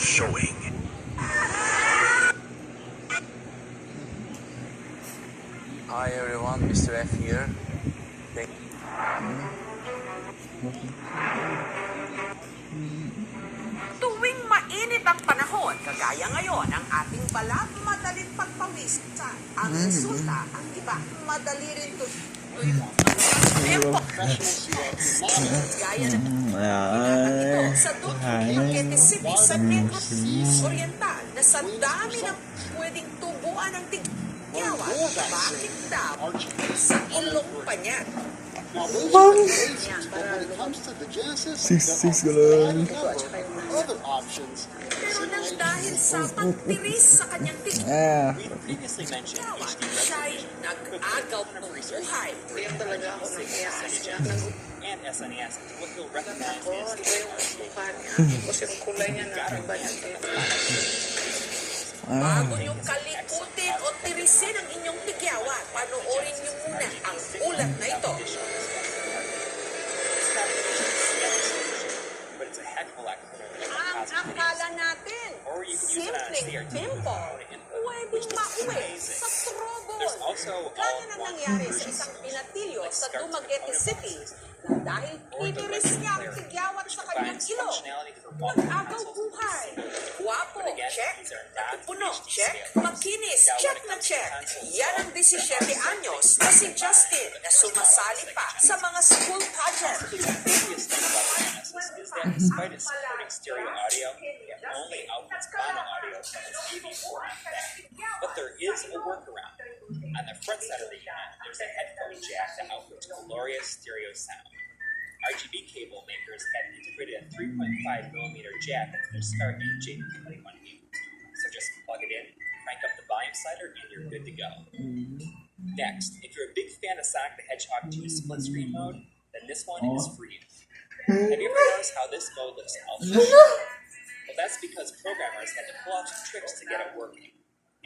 showing. Hi everyone, Mr. F here. Thank Tuwing mainit ang panahon, kagaya ngayon, ang ating balat madaling pagpawisan. Ang resulta, ang iba, madali rin tuloy mo. Tempo. Gaya ng ito sa Duque City sa Negros Oriental na sa dami ng pwedeng tubuan ng tigyawan. Bakit daw sa ilong pa niya? When it comes to the Genesis, other options. Pero nang dahil sa pagtiris sa kanyang tigyawan, siya'y nag-agaw ng buhay. And SNES, what you'll recognize Bago niyong kalikutin o tirisin ang inyong tigyawan, panoorin niyo muna ang ulat na ito. but it's a heck of a lot cleaner than Ang akala natin, simpleng pimple, pwedeng mauwi sa trouble. Kaya na nangyari sa isang pinatilyo sa Dumaguete City na dahil tiniris niya ang tigyawat sa kanyang ilong, nag-agaw buhay. Guwapo, check. Puno, check. Makinis, check na check. Yan ang 17 anyos na si Justin na sumasali pa sa mga school pageant. is that despite its supporting stereo audio, it only outputs mono audio from its AV format back. But there is a workaround. On the front side of the unit, there's a headphone jack that outputs glorious stereo sound. RGB cable makers had integrated a 3.5mm jack into their SCART JP21B. So just plug it in, crank up the volume slider, and you're good to go. Next, if you're a big fan of Sonic the Hedgehog 2 split screen mode, then this one is for you. Have you ever noticed how this mode looks ultra? Well, that's because programmers had to pull out some tricks to get it working,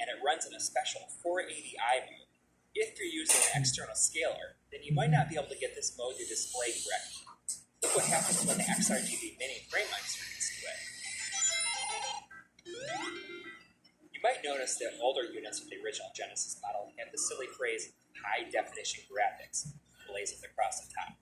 and it runs in a special 480i mode. If you're using an external scaler, then you might not be able to get this mode to display correctly. Look what happens when the XRGB Mini frame mixer gets to it. You might notice that older units of the original Genesis model have the silly phrase high-definition graphics blazoned across the top.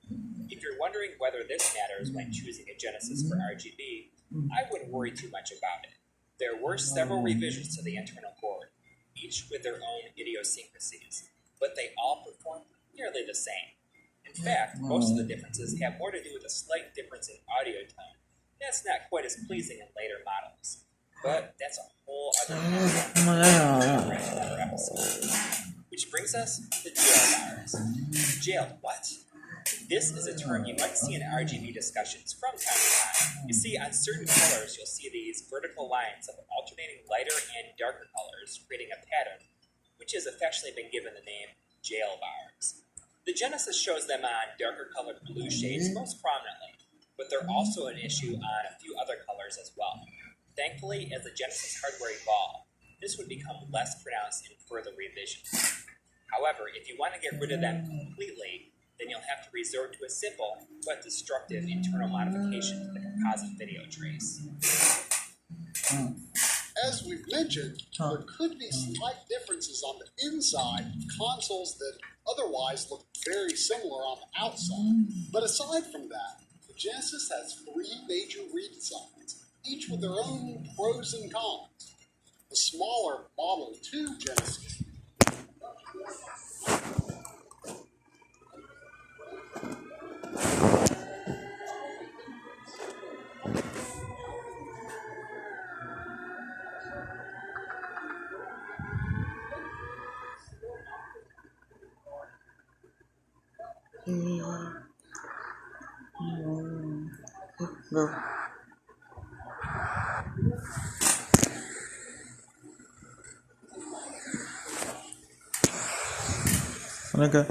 If you're wondering whether this matters when choosing a Genesis for RGB, I wouldn't worry too much about it. There were several revisions to the internal board, each with their own idiosyncrasies, but they all perform nearly the same. In fact, most of the differences have more to do with a slight difference in audio tone. That's not quite as pleasing in later models, but that's a whole other episode. Which brings us to jail bars. Jailed what? This is a term you might see in RGB discussions from time to time. You see, on certain colors, you'll see these vertical lines of alternating lighter and darker colors, creating a pattern, which has affectionately been given the name jail bars. The Genesis shows them on darker colored blue shades most prominently, but they're also an issue on a few other colors as well. Thankfully, as the Genesis hardware evolved, this would become less pronounced in further revisions. However, if you want to get rid of them completely, then you'll have to resort to a simple but destructive internal modification to the composite video trace. As we've mentioned, there could be slight differences on the inside of consoles that otherwise look very similar on the outside. But aside from that, the Genesis has 3 major redesigns, each with their own pros and cons. The smaller Model 2 Genesis Okay.